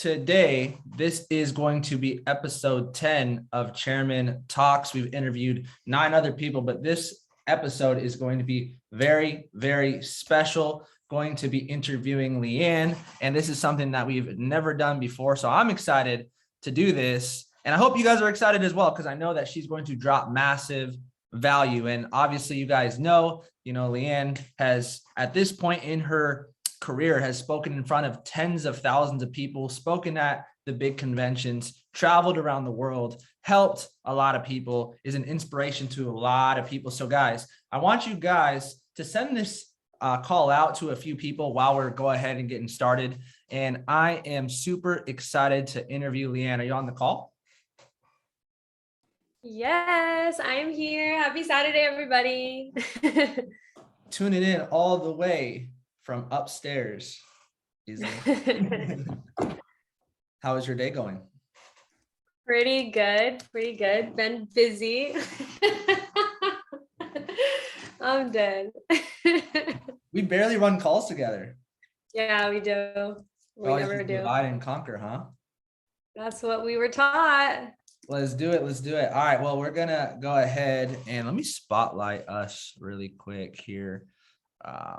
Today, this is going to be episode 10 of Chairman Talks. We've interviewed 9 other people, but this episode is going to be very, very special. Going to be interviewing Leann, and this is something that we've never done before. So I'm excited to do this. And I hope you guys are excited as well, because I know that she's going to drop massive value. And obviously, you guys know, Leann has, at this point in her career, has spoken in front of tens of thousands of people, spoken at the big conventions, traveled around the world, helped a lot of people, is an inspiration to a lot of people. So guys, I want you guys to send this call out to a few people while we're go ahead and getting started. And I am super excited to interview Leann. Are you on the call? Yes, I'm here. Happy Saturday, everybody. Tuning in all the way from upstairs. How is your day going? Pretty good. Been busy. I'm dead. We barely run calls together. Yeah, we do. We never do. Divide and conquer, huh? That's what we were taught. Let's do it. All right. Well, we're going to go ahead and let me spotlight us really quick here.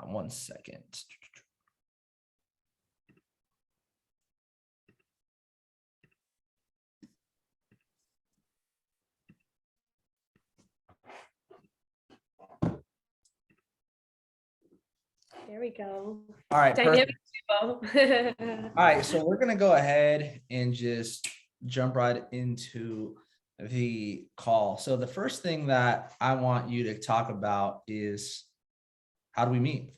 1 second. There we go. All right. All right. So we're going to go ahead and just jump right into the call. So the first thing that I want you to talk about is, how do we meet?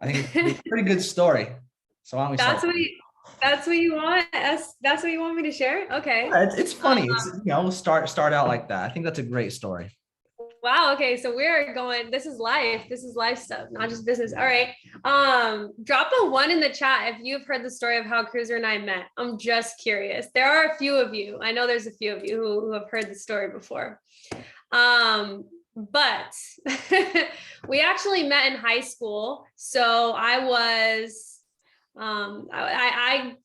I think it's a pretty good story. So why don't we start? That's what you want us? That's what you want me to share? Okay. Yeah, it's funny. We'll start out like that. I think that's a great story. Wow. Okay. So we're going, this is life stuff, not just business. All right. Drop a 1 in the chat if you've heard the story of how Cruiser and I met. I'm just curious. There are a few of you. I know there's a few of you who have heard the story before. But we actually met in high school. So I was, I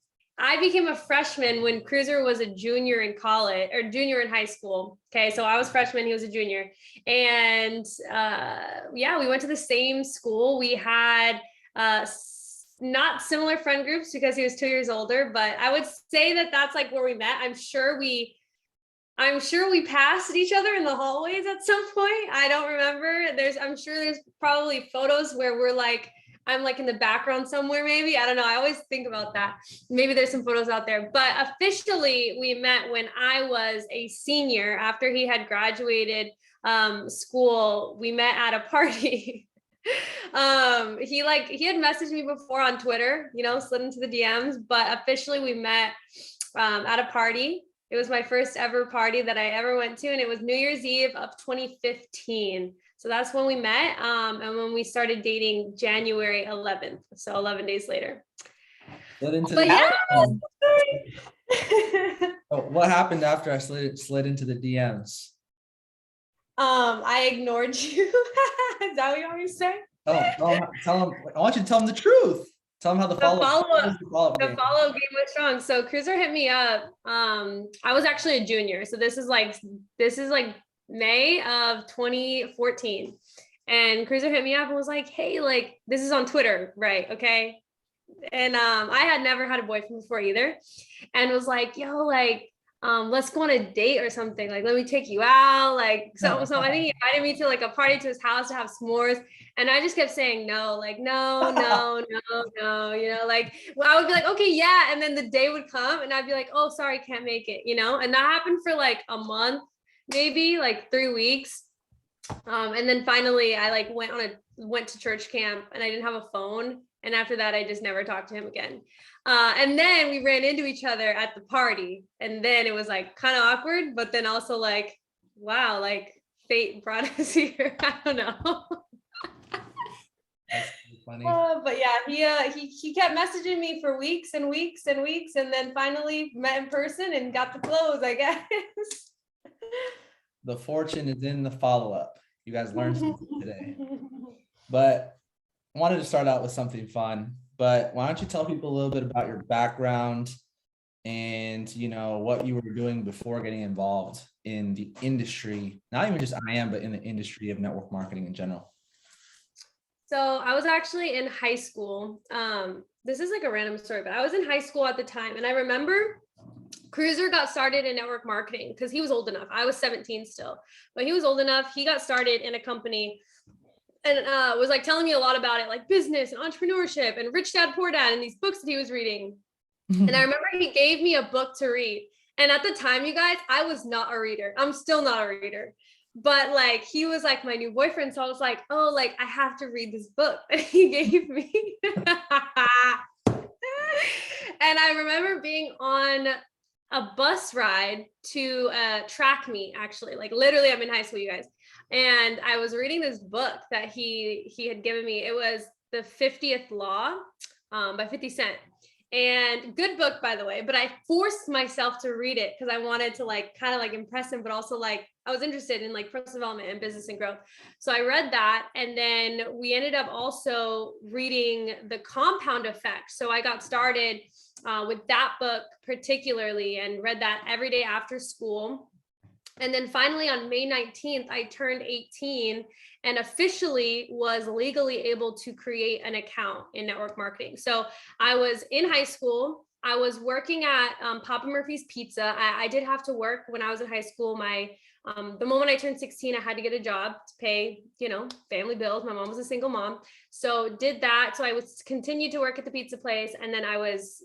became a freshman when Cruiser was a junior in college or junior in high school. Okay. So I was freshman, he was a junior. And yeah, we went to the same school. We had not similar friend groups because he was 2 years older, but I would say that that's like where we met. I'm sure we passed each other in the hallways at some point. I don't remember. I'm sure there's probably photos where I'm like in the background somewhere, maybe. I don't know. I always think about that. Maybe there's some photos out there, but officially we met when I was a senior after he had graduated school. We met at a party. He had messaged me before on Twitter, slid into the DMs, but officially we met at a party. It was my first ever party that I ever went to, and it was New Year's Eve of 2015. So that's when we met, and when we started dating January 11th, so 11 days later. What happened after I slid into the DMs? I ignored you. Is that what you want me to say? Tell him. I want you to tell him the truth. Tell him how the follow-up game was strong. So Cruiser hit me up. I was actually a junior. So this is like May of 2014. And Cruiser hit me up and was like, hey, this is on Twitter, right? Okay. And I had never had a boyfriend before either. And was like, yo, let's go on a date or something. Let me take you out. So I think he invited me to a party to his house to have s'mores. And I just kept saying no, no. I would be like, okay, yeah. And then the day would come and I'd be like, oh, sorry, can't make it, And that happened for a month, maybe 3 weeks. And then finally I went to church camp and I didn't have a phone. And after that, I just never talked to him again. And then we ran into each other at the party. And then it was kind of awkward, but then also wow, fate brought us here. I don't know. That's funny. But yeah, he kept messaging me for weeks and weeks and weeks. And then finally met in person and got the clothes, I guess. The fortune is in the follow-up. You guys learned something today. But I wanted to start out with something fun. But why don't you tell people a little bit about your background, and what you were doing before getting involved in the industry, not even just IM, but in the industry of network marketing in general. So I was actually in high school. This is like a random story, but I was in high school at the time, and I remember Cruiser got started in network marketing because he was old enough. I was 17 still, but he was old enough. He got started in a company and was like telling me a lot about it, like business and entrepreneurship and Rich Dad Poor Dad and these books that he was reading. And I remember he gave me a book to read. And at the time, you guys, I was not a reader. I'm still not a reader. But like he was like my new boyfriend. So I was like, oh, like I have to read this book that he gave me. And I remember being on a bus ride to a track meet, actually, like literally I'm in high school, you guys. And I was reading this book that he had given me. It was The 50th Law by 50 Cent. And good book, by the way, but I forced myself to read it because I wanted to like kind of like impress him, but also like I was interested in like personal development and business and growth. So I read that, and then we ended up also reading The Compound Effect. So I got started with that book particularly and read that every day after school. And then finally on May 19th, I turned 18 and officially was legally able to create an account in network marketing. So I was in high school. I was working at Papa Murphy's Pizza. I did have to work when I was in high school. The moment I turned 16, I had to get a job to pay, family bills. My mom was a single mom. So did that. So I was continued to work at the pizza place. And then I was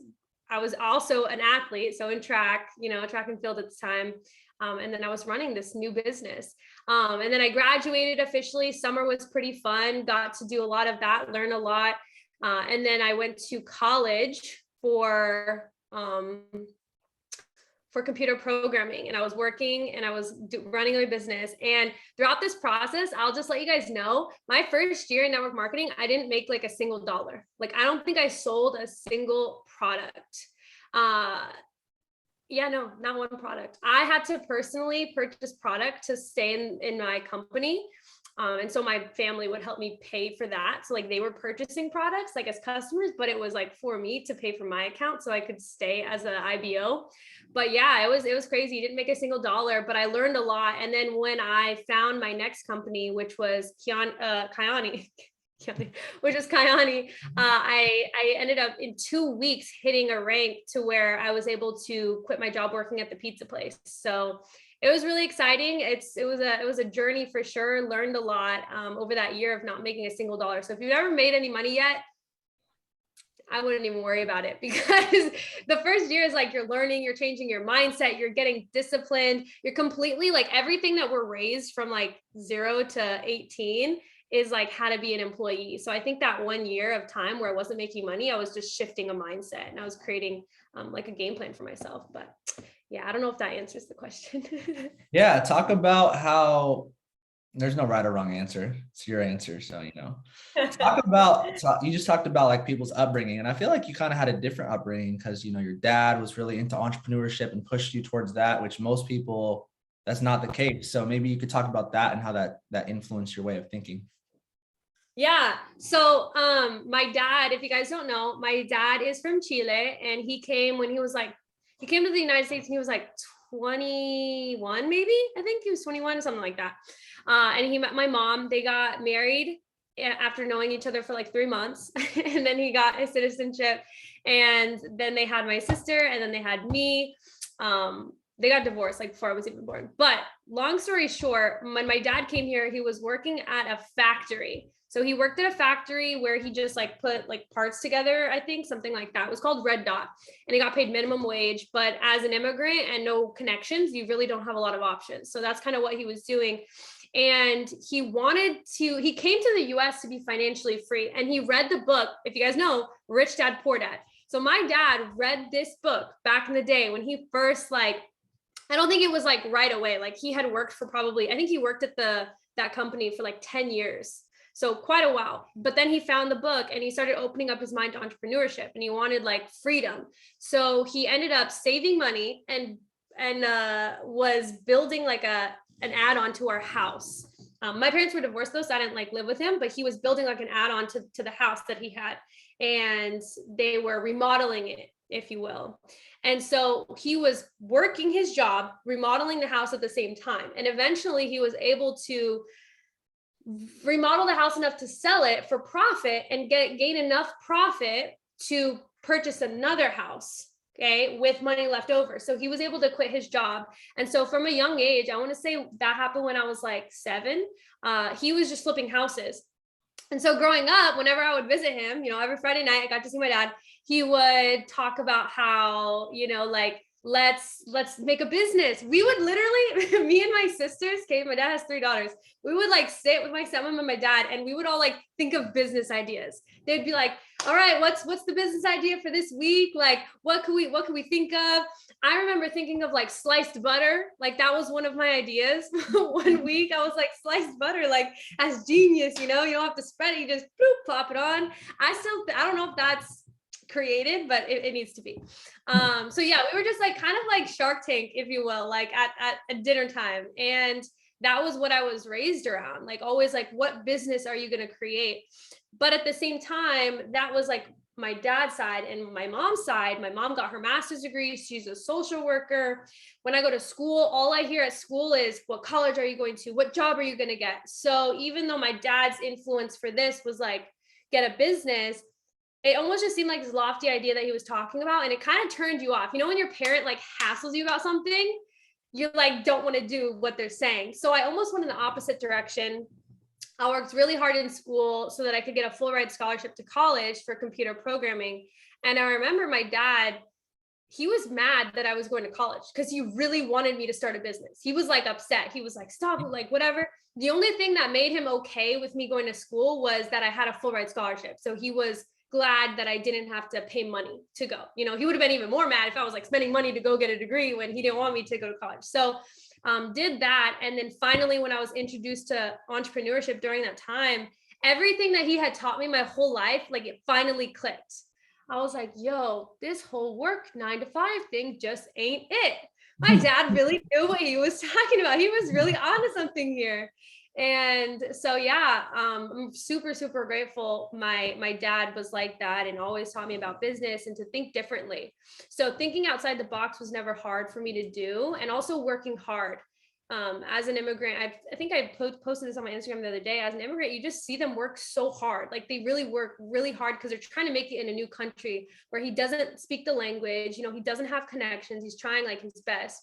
also an athlete. So in track and field at the time. And then I was running this new business. And then I graduated officially. Summer was pretty fun, got to do a lot of that, learn a lot. And then I went to college for computer programming, and I was working and I was running my business. And throughout this process, I'll just let you guys know, my first year in network marketing, I didn't make like a single dollar. Like, I don't think I sold a single product. Yeah, no, not one product. I had to personally purchase product to stay in my company. And so my family would help me pay for that. So like they were purchasing products like as customers, but it was like for me to pay for my account so I could stay as an IBO. But yeah, it was crazy. Didn't make a single dollar, but I learned a lot. And then when I found my next company, which was Kayani, which is Kayani, I ended up in 2 weeks hitting a rank to where I was able to quit my job working at the pizza place. So it was really exciting. It was a journey for sure. Learned a lot over that year of not making a single dollar. So if you've never made any money yet, I wouldn't even worry about it, because the first year is like you're learning, you're changing your mindset, you're getting disciplined, you're completely like everything that we're raised from like 0 to 18 is like how to be an employee. So I think that 1 year of time where I wasn't making money, I was just shifting a mindset and I was creating like a game plan for myself. But yeah, I don't know if that answers the question. Yeah, talk about how there's no right or wrong answer. It's your answer. So, you just talked about like people's upbringing. And I feel like you kind of had a different upbringing because, your dad was really into entrepreneurship and pushed you towards that, which most people, that's not the case. So maybe you could talk about that and how that influenced your way of thinking. Yeah. So my dad, if you guys don't know, my dad is from Chile, and he came to the United States and he was like 21, maybe. I think he was 21 or something like that. And he met my mom. They got married after knowing each other for like 3 months. And then he got his citizenship. And then they had my sister, and then they had me. They got divorced like before I was even born. But long story short, when my dad came here, he was working at a factory. So he worked at a factory where he just like put like parts together, I think, something like that. It was called Red Dot, and he got paid minimum wage. But as an immigrant and no connections, you really don't have a lot of options. So that's kind of what he was doing. And he came to the US to be financially free. And he read the book, if you guys know, Rich Dad, Poor Dad. So my dad read this book back in the day when he first I don't think it was like right away. Like he had worked for I think he worked at that company for like 10 years. So quite a while. But then he found the book and he started opening up his mind to entrepreneurship, and he wanted like freedom. So he ended up saving money and was building like an add-on to our house. My parents were divorced though, so I didn't like live with him, but he was building like an add-on to the house that he had, and they were remodeling it, if you will. And so he was working his job, remodeling the house at the same time. And eventually he was able to remodel the house enough to sell it for profit and gain enough profit to purchase another house, okay, with money left over. So he was able to quit his job. And so from a young age, I want to say that happened when I was like 7. He was just flipping houses. And so growing up, whenever I would visit him, every Friday night, I got to see my dad. He would talk about how, like, let's make a business. We would literally, me and my sisters, okay, my dad has 3 daughters. We would like sit with my stepmom and my dad, and we would all like think of business ideas. They'd be like, all right, what's the business idea for this week? Like, what could we think of? I remember thinking of like sliced butter. Like that was one of my ideas. One week I was like, sliced butter, like as genius, you don't have to spread it, you just bloop, plop it on. I don't know if that's created, but it needs to be. So yeah, we were just like kind of like Shark Tank, if you will, like at dinner time. And that was what I was raised around, like always like, what business are you going to create? But at the same time, that was like my dad's side. And my mom's side, my mom got her master's degree. She's a social worker. When I go to school, all I hear at school is, what college are you going to? What job are you going to get? So even though my dad's influence for this was like, get a business, it almost just seemed like this lofty idea that he was talking about. And it kind of turned you off. When your parent like hassles you about something, you like don't want to do what they're saying. So I almost went in the opposite direction. I worked really hard in school so that I could get a full ride scholarship to college for computer programming. And I remember my dad, he was mad that I was going to college because he really wanted me to start a business. He was like upset. He was like, stop it, like whatever. The only thing that made him okay with me going to school was that I had a full ride scholarship. So he was glad that I didn't have to pay money to go. He would have been even more mad if I was like spending money to go get a degree when he didn't want me to go to college. So did that. And then finally, when I was introduced to entrepreneurship during that time, everything that he had taught me my whole life, like it finally clicked. I was like, yo, this whole work 9 to 5 thing just ain't it. My dad really knew what he was talking about. He was really onto something here. And so, yeah, I'm super, super grateful. My dad was like that and always taught me about business and to think differently. So thinking outside the box was never hard for me to do. And also working hard. As an immigrant, I think I posted this on my Instagram the other day. As an immigrant, you just see them work so hard. Like they really work really hard because they're trying to make it in a new country where he doesn't speak the language. He doesn't have connections. He's trying like his best.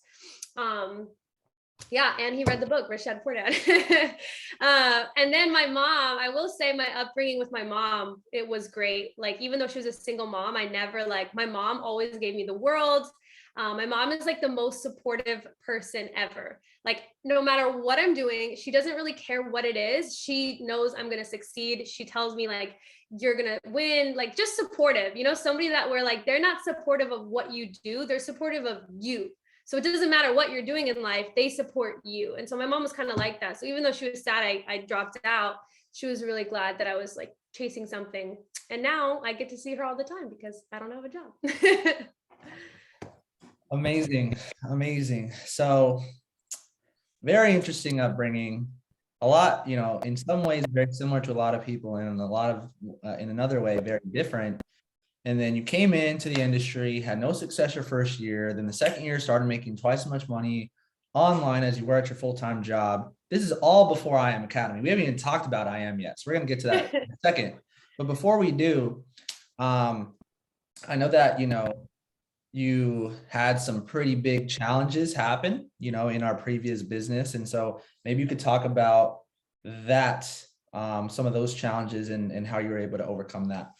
Yeah, and he read the book, Rich Dad Poor Dad. And then my mom, I will say my upbringing with my mom, it was great. Like, even though she was a single mom, I never my mom always gave me the world. My mom is like the most supportive person ever. Like, no matter what I'm doing, she doesn't really care what it is. She knows I'm going to succeed. She tells me like, you're going to win, like just supportive, somebody that where like, they're not supportive of what you do. They're supportive of you. So it doesn't matter what you're doing in life, they support you. And so my mom was kind of like that. So even though she was sad I dropped out, she was really glad that I was like chasing something. And now I get to see her all the time because I don't have a job. Amazing. Amazing. So very interesting upbringing. A lot, in some ways very similar to a lot of people, and a lot of, in another way, very different. And then you came into the industry, had no success your first year. Then the second year started making twice as much money online as you were at your full-time job. This is all before I Am Academy. We haven't even talked about I Am yet. So we're going to get to that in a second. But before we do, I know that, you had some pretty big challenges happen, in our previous business. And so maybe you could talk about that, some of those challenges and how you were able to overcome that.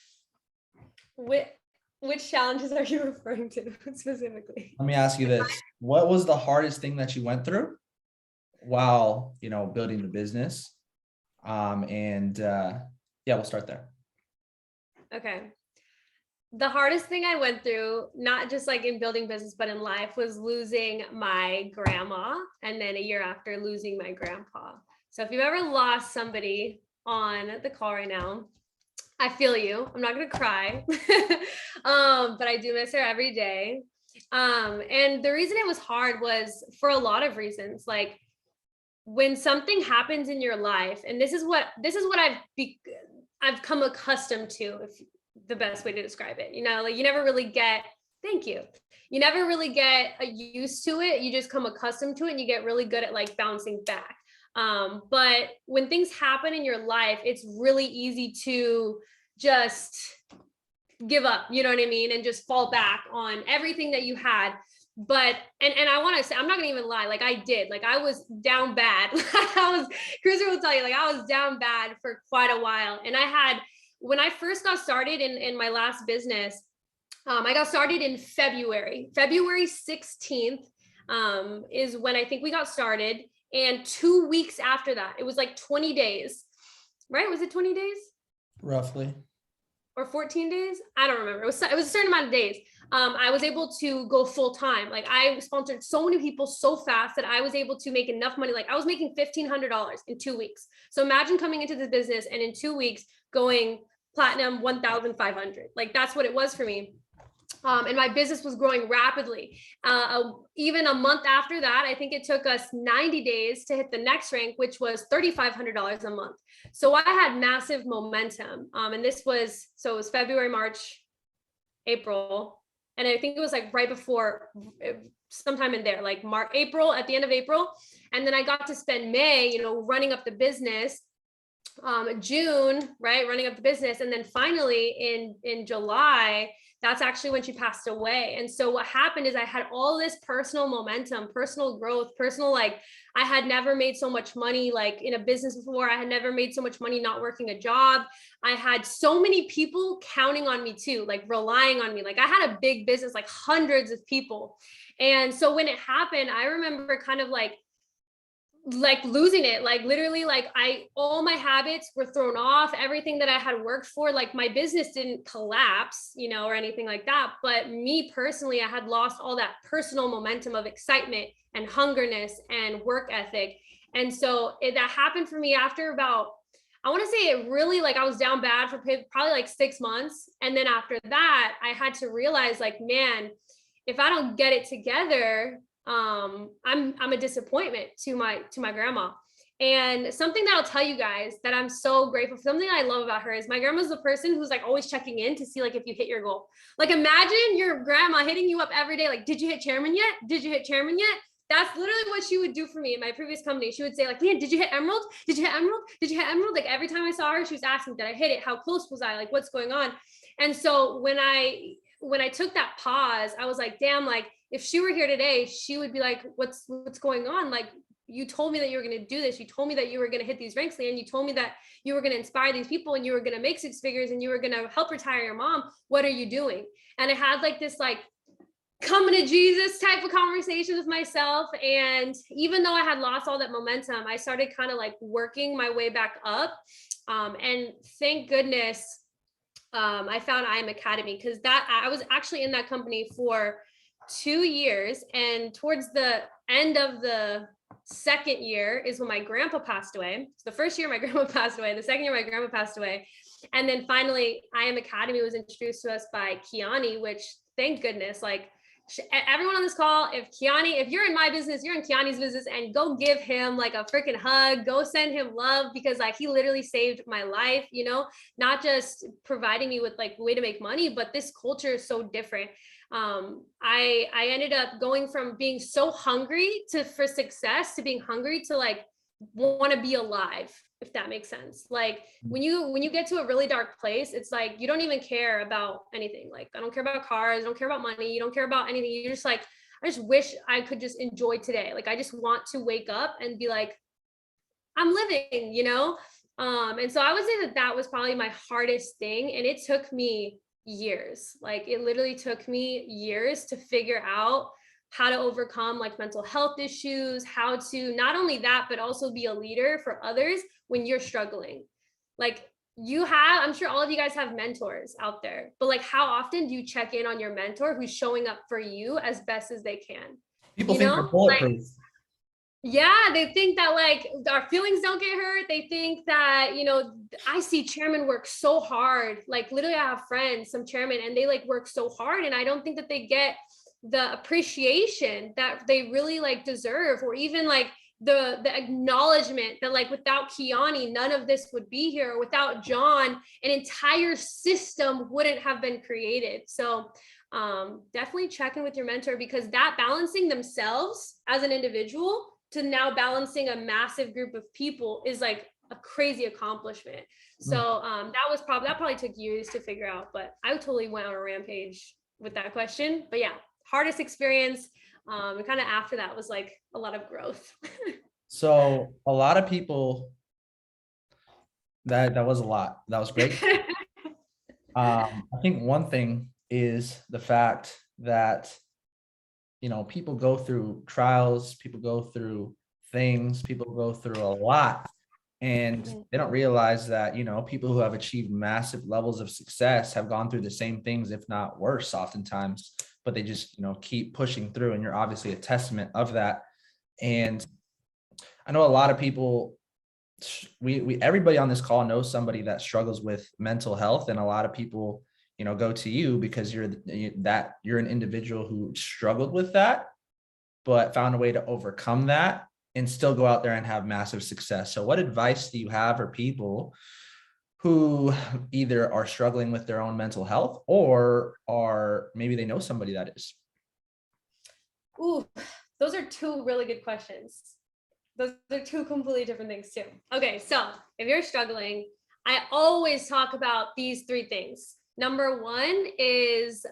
Which challenges are you referring to specifically? Let me ask you this. What was the hardest thing that you went through while, building the business? Yeah, we'll start there. Okay. The hardest thing I went through, not just like in building business, but in life, was losing my grandma. And then a year after, losing my grandpa. So if you've ever lost somebody on the call right now, I feel you. I'm not going to cry, but I do miss her every day. And the reason it was hard was for a lot of reasons. Like when something happens in your life, and this is what I've come accustomed to, if the best way to describe it, like you never really get, thank you. you never really get used to it. You just come accustomed to it and you get really good at like bouncing back. But when things happen in your life, it's really easy to just give up, you know what I mean? And just fall back on everything that you had. But, and I want to say, I'm not gonna even lie. Like I did, like I was down bad. Cruiser will tell you, like I was down bad for quite a while. And when I first got started in my last business, I got started in February 16th, is when I think we got started. And 2 weeks after that, it was like 20 days, right? Was it 20 days? Roughly. Or 14 days? I don't remember. It was a certain amount of days. I was able to go full time. Like I sponsored so many people so fast that I was able to make enough money. Like I was making $1,500 in 2 weeks. So imagine coming into this business and in 2 weeks going platinum 1,500. Like that's what it was for me. And my business was growing rapidly. Even a month after that, I think it took us 90 days to hit the next rank, which was $3,500 a month. So I had massive momentum. And it was February, March, April. And I think it was like right before, sometime in there, like April, at the end of April. And then I got to spend May, running up the business. June, right, running up the business. And then finally in July, that's actually when she passed away. And so what happened is I had all this personal momentum, personal growth, like I had never made so much money like in a business before. I had never made so much money not working a job. I had so many people counting on me too, like relying on me. Like I had a big business, like hundreds of people. And so when it happened, I remember kind of like losing it, like literally, like all my habits were thrown off, everything that I had worked for, like my business didn't collapse, or anything like that. But me personally, I had lost all that personal momentum of excitement and hungerness and work ethic. And so that happened for me after about, I want to say it really, like I was down bad for probably like 6 months. And then after that, I had to realize like, man, if I don't get it together, I'm a disappointment to my grandma. And something that I'll tell you guys that I'm so grateful for, something I love about her is my grandma's the person who's like always checking in to see like if you hit your goal. Like imagine your grandma hitting you up every day, like, did you hit chairman yet? Did you hit chairman yet? That's literally what she would do for me in my previous company. She would say like, Leann, did you hit emerald? Did you hit emerald? Did you hit emerald? Like every time I saw her, she was asking, did I hit it? How close was I? Like what's going on? And so when I took that pause, I was like, damn, like if she were here today, she would be like, what's going on? Like, you told me that you were going to do this. You told me that you were going to hit these ranks, Leann. You told me that you were going to inspire these people and you were going to make 6 figures and you were going to help retire your mom. What are you doing? And I had like this, like coming to Jesus type of conversation with myself. And even though I had lost all that momentum, I started kind of like working my way back up. And thank goodness, I found I Am Academy, because I was actually in that company for 2 years. And towards the end of the second year is when my grandpa passed away. So the first year my grandma passed away, the second year my grandma passed away. And then finally I Am Academy was introduced to us by Kiani, which thank goodness, like everyone on this call, if you're in my business, you're in Kiani's business, and go give him like a freaking hug, go send him love, because like he literally saved my life, not just providing me with like way to make money, but this culture is so different. I ended up going from being so hungry for success to being hungry to like want to be alive, if that makes sense. Like when you get to a really dark place, it's like you don't even care about anything. Like I don't care about cars, I don't care about money, you don't care about anything. You're just like, I just wish I could just enjoy today. Like I just want to wake up and be like, I'm living, and so I would say that was probably my hardest thing. And it took me years. Like it literally took me years to figure out how to overcome like mental health issues, how to not only that, but also be a leader for others when you're struggling. Like I'm sure all of you guys have mentors out there, but like how often do you check in on your mentor who's showing up for you as best as they can? People think they're bulletproof. Like, yeah, they think that like our feelings don't get hurt. They think that, I see chairmen work so hard. Like literally I have friends, some chairmen, and they like work so hard. And I don't think that they get the appreciation that they really like deserve, or even like the acknowledgement that like without Kiani, none of this would be here. Or without John, an entire system wouldn't have been created. So definitely check in with your mentor, because that balancing themselves as an individual to now balancing a massive group of people is like a crazy accomplishment. So that probably took years to figure out, but I totally went on a rampage with that question. But yeah, hardest experience. And kind of after that was like a lot of growth. So a lot of people, that was a lot. That was great. I think one thing is the fact that, you know, people go through trials, people go through things, people go through a lot, and they don't realize that, you know, people who have achieved massive levels of success have gone through the same things, if not worse, oftentimes, but they just, you know, keep pushing through. And you're obviously a testament of that. And I know a lot of people, we everybody on this call knows somebody that struggles with mental health, and a lot of people, you know, go to you because you're an individual who struggled with that, but found a way to overcome that and still go out there and have massive success. So what advice do you have for people who either are struggling with their own mental health, or maybe they know somebody that is? Ooh, those are two really good questions. Those are two completely different things too. Okay, so if you're struggling, I always talk about these three things. Number one is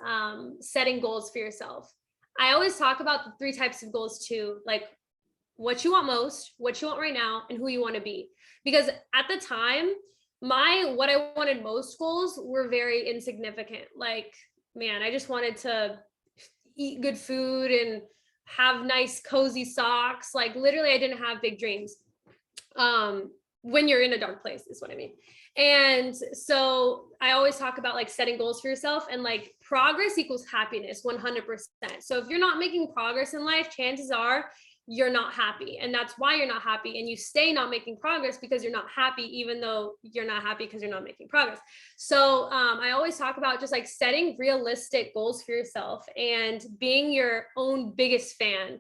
setting goals for yourself. I always talk about the three types of goals too, like what you want most, what you want right now, and who you want to be. Because at the time, what I wanted most goals were very insignificant. Like, man, I just wanted to eat good food and have nice cozy socks. Like literally I didn't have big dreams. When you're in a dark place is what I mean. And so I always talk about like setting goals for yourself, and like progress equals happiness 100%. So if you're not making progress in life, chances are you're not happy, and that's why you're not happy, and you stay not making progress because you're not happy, even though you're not happy because you're not making progress. So I always talk about just like setting realistic goals for yourself and being your own biggest fan.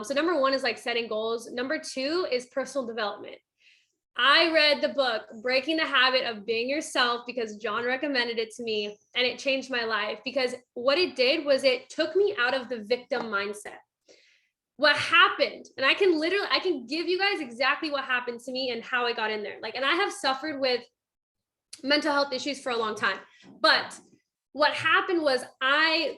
So number one is like setting goals. Number two is personal development. I read the book Breaking the Habit of Being Yourself because John recommended it to me, and it changed my life, because what it did was it took me out of the victim mindset. What happened, and I can give you guys exactly what happened to me and how I got in there. Like, and I have suffered with mental health issues for a long time, but what happened was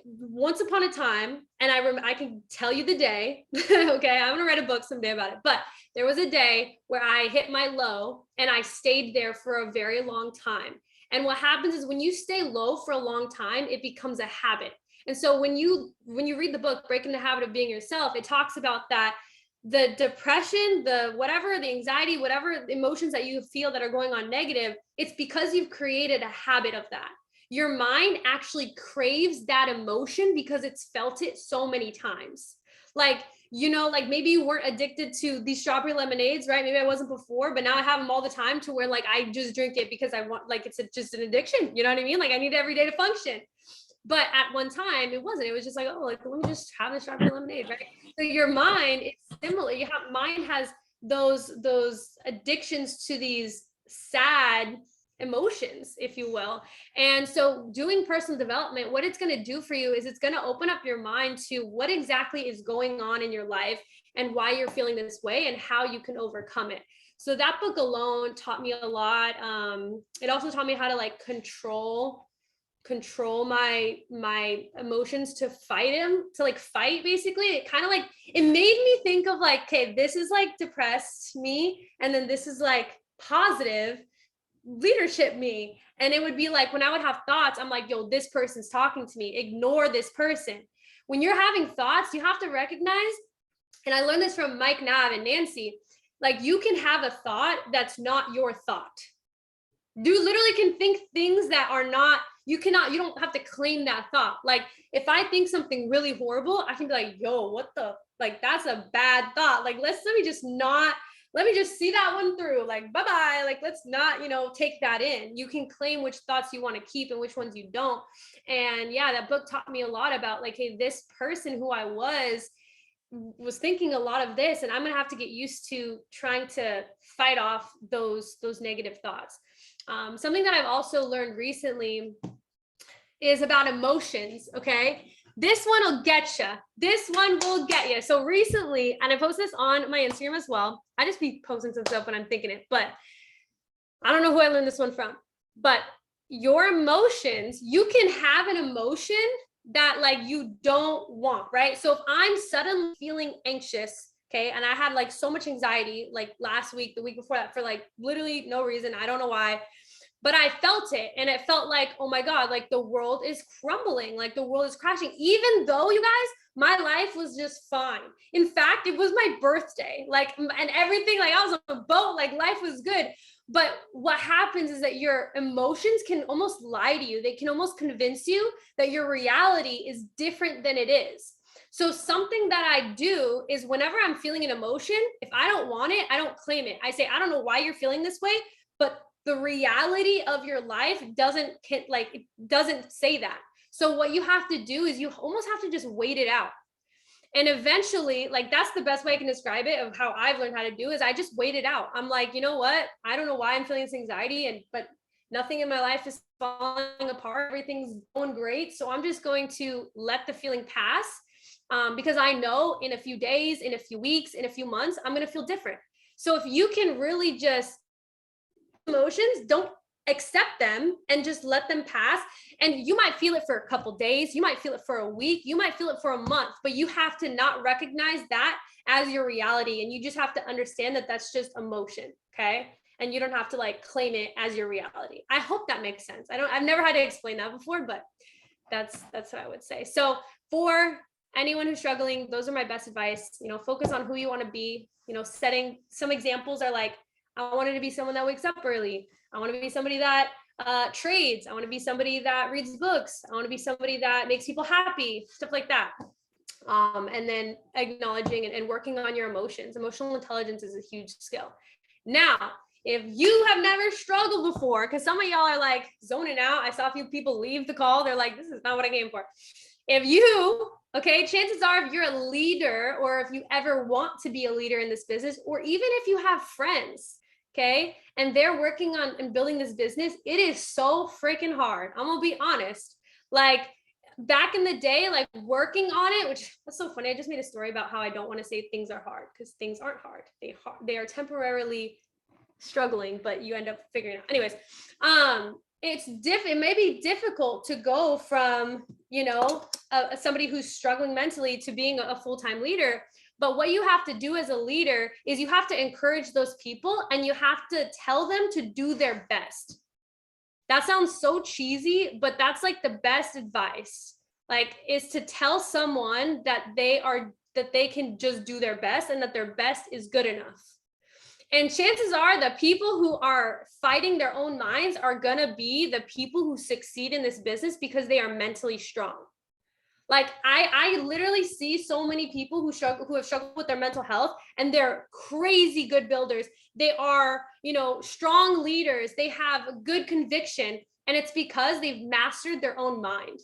once upon a time, and I can tell you the day. Okay, I'm gonna write a book someday about it, but there was a day where I hit my low and I stayed there for a very long time. And what happens is when you stay low for a long time, it becomes a habit. And so when you read the book Breaking the Habit of Being Yourself, it talks about that the depression, the whatever, the anxiety, whatever emotions that you feel that are going on negative, it's because you've created a habit of that. Your mind actually craves that emotion because it's felt it so many times. Like, you know, like maybe you weren't addicted to these strawberry lemonades, right? Maybe I wasn't before, but now I have them all the time, to where like I just drink it because I want, like it's just an addiction. You know what I mean? Like I need it every day to function. But at one time it wasn't. It was just like, oh, like let me just have the strawberry lemonade, right? So your mind, it's similar. Mind has those addictions to these sad emotions, if you will. And so doing personal development, what it's going to do for you is it's going to open up your mind to what exactly is going on in your life and why you're feeling this way and how you can overcome it. So that book alone taught me a lot. It also taught me how to like control my emotions, to fight basically. It kind of like, it made me think of like, okay, this is like depressed me, and then this is like positive leadership me. And it would be like, when I would have thoughts, I'm like, yo, this person's talking to me, ignore this person. When you're having thoughts, you have to recognize, and I learned this from Mike Nav and Nancy, like you can have a thought that's not your thought. You literally can think things that are not, you don't have to claim that thought. Like if I think something really horrible, I can be like, yo, what the, like, that's a bad thought. Like, let me just see that one through, like, bye-bye. Like, let's not, take that in. You can claim which thoughts you want to keep and which ones you don't. And yeah, that book taught me a lot about like, hey, this person who I was thinking a lot of this, and I'm going to have to get used to trying to fight off those negative thoughts. Something that I've also learned recently is about emotions, okay? This one will get you. This one will get you. So recently, and I post this on my Instagram as well. I just be posting some stuff when I'm thinking it, but I don't know who I learned this one from. But your emotions, you can have an emotion that like you don't want, right? So if I'm suddenly feeling anxious, okay, and I had like so much anxiety like last week, the week before that, for like literally no reason, I don't know why, but I felt it, and it felt like, oh my God, like the world is crumbling, like the world is crashing, even though, you guys, my life was just fine. In fact, it was my birthday, like, and everything, like I was on a boat, like life was good. But what happens is that your emotions can almost lie to you. They can almost convince you that your reality is different than it is. So something that I do is whenever I'm feeling an emotion, if I don't want it, I don't claim it. I say, I don't know why you're feeling this way, but the reality of your life doesn't say that. So what you have to do is you almost have to just wait it out. And eventually, like that's the best way I can describe it of how I've learned how to do is I just wait it out. I'm like, you know what? I don't know why I'm feeling this anxiety, but nothing in my life is falling apart. Everything's going great. So I'm just going to let the feeling pass, because I know in a few days, in a few weeks, in a few months, I'm going to feel different. So if you can really just emotions, don't accept them and just let them pass. And you might feel it for a couple days, you might feel it for a week, you might feel it for a month, but you have to not recognize that as your reality. And you just have to understand that that's just emotion. Okay. And you don't have to like claim it as your reality. I hope that makes sense. I've never had to explain that before, but that's what I would say. So for anyone who's struggling, those are my best advice. Focus on who you want to be. Setting some examples are like, I wanted to be someone that wakes up early. I want to be somebody that trades. I want to be somebody that reads books. I want to be somebody that makes people happy, stuff like that. And then acknowledging and working on your emotions. Emotional intelligence is a huge skill. Now, if you have never struggled before, because some of y'all are like zoning out. I saw a few people leave the call. They're like, this is not what I came for. Okay, chances are if you're a leader or if you ever want to be a leader in this business, or even if you have friends, okay, and they're working on and building this business, it is so freaking hard. I'm gonna be honest. Like back in the day, like working on it, which that's so funny. I just made a story about how I don't want to say things are hard because things aren't hard. They are temporarily struggling, but you end up figuring it out. Anyways, it may be difficult to go from, somebody who's struggling mentally to being a full-time leader. But what you have to do as a leader is you have to encourage those people and you have to tell them to do their best. That sounds so cheesy, but that's like the best advice, like is to tell someone that they can just do their best and that their best is good enough. And chances are the people who are fighting their own minds are going to be the people who succeed in this business because they are mentally strong. Like I literally see so many people who have struggled with their mental health, and they're crazy good builders. They are, strong leaders. They have good conviction, and it's because they've mastered their own mind.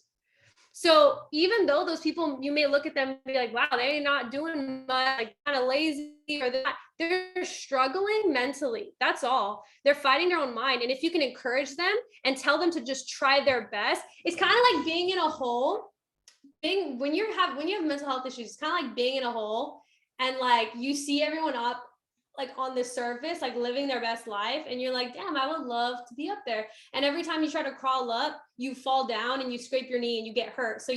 So even though those people, you may look at them and be like, wow, they're not doing much, like kind of lazy, or they're struggling mentally. That's all. They're fighting their own mind. And if you can encourage them and tell them to just try their best, it's kind of like being in a hole. When you have mental health issues, it's kind of like being in a hole and like you see everyone up like on the surface, like living their best life. And you're like, damn, I would love to be up there. And every time you try to crawl up, you fall down and you scrape your knee and you get hurt. So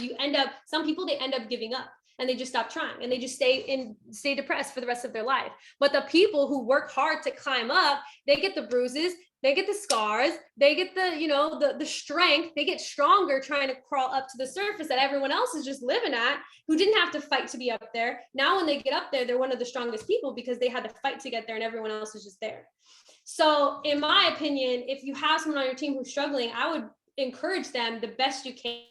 some people, they end up giving up and they just stop trying and they just stay depressed for the rest of their life. But the people who work hard to climb up, they get the bruises, they get the scars, they get the strength, they get stronger trying to crawl up to the surface that everyone else is just living at, who didn't have to fight to be up there. Now, when they get up there, they're one of the strongest people because they had to fight to get there and everyone else was just there. So in my opinion, if you have someone on your team who's struggling, I would encourage them the best you can.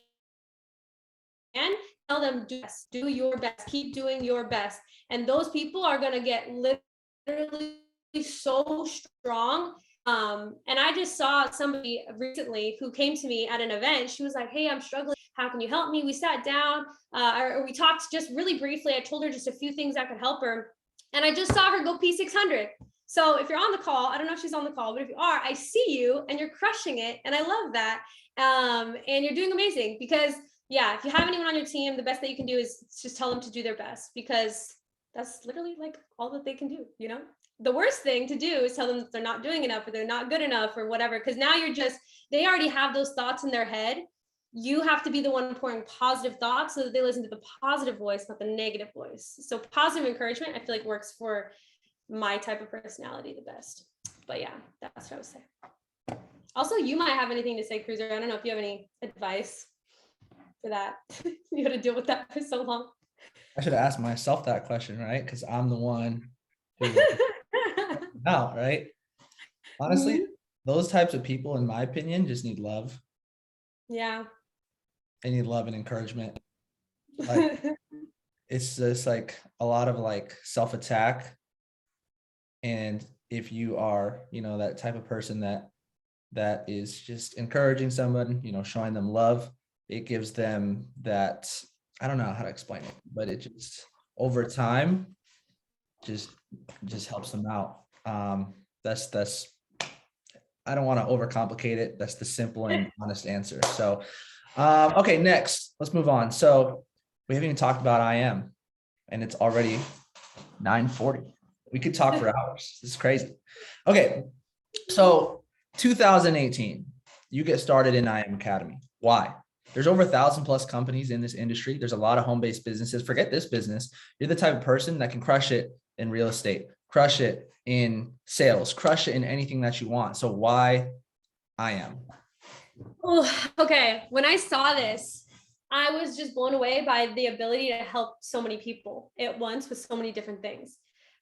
Tell them, do your best, keep doing your best. And those people are going to get literally so strong. And I just saw somebody recently who came to me at an event. She was like, hey, I'm struggling. How can you help me? We sat down, or we talked just really briefly. I told her just a few things that could help her. And I just saw her go P600. So if you're on the call, I don't know if she's on the call, but if you are, I see you and you're crushing it. And I love that. And you're doing amazing because yeah, if you have anyone on your team, the best that you can do is just tell them to do their best because that's literally like all that they can do, you know? The worst thing to do is tell them that they're not doing enough or they're not good enough or whatever, because now they already have those thoughts in their head. You have to be the one pouring positive thoughts so that they listen to the positive voice, not the negative voice. So positive encouragement, I feel like works for my type of personality the best. But yeah, that's what I would say. Also, you might have anything to say, Cruiser. I don't know if you have any advice for that. You got to deal with that for so long. I should have asked myself that question, right? Because I'm the one who's out, right? Honestly, those types of people, in my opinion, just need love. Yeah. They need love and encouragement. Like, it's just like a lot of like self-attack. And if you are, that type of person that is just encouraging someone, showing them love, it gives them that, I don't know how to explain it, but it just over time just helps them out. That's I don't want to overcomplicate it. That's the simple and honest answer. So okay, next, let's move on. So we haven't even talked about IM and it's already 9:40. We could talk for hours. This is crazy. Okay, so 2018, you get started in IM Academy. Why? There's over 1,000 plus companies in this industry. There's a lot of home-based businesses. Forget this business. You're the type of person that can crush it in real estate, crush it in sales, crush it in anything that you want. So why IM? Oh, okay. When I saw this, I was just blown away by the ability to help so many people at once with so many different things.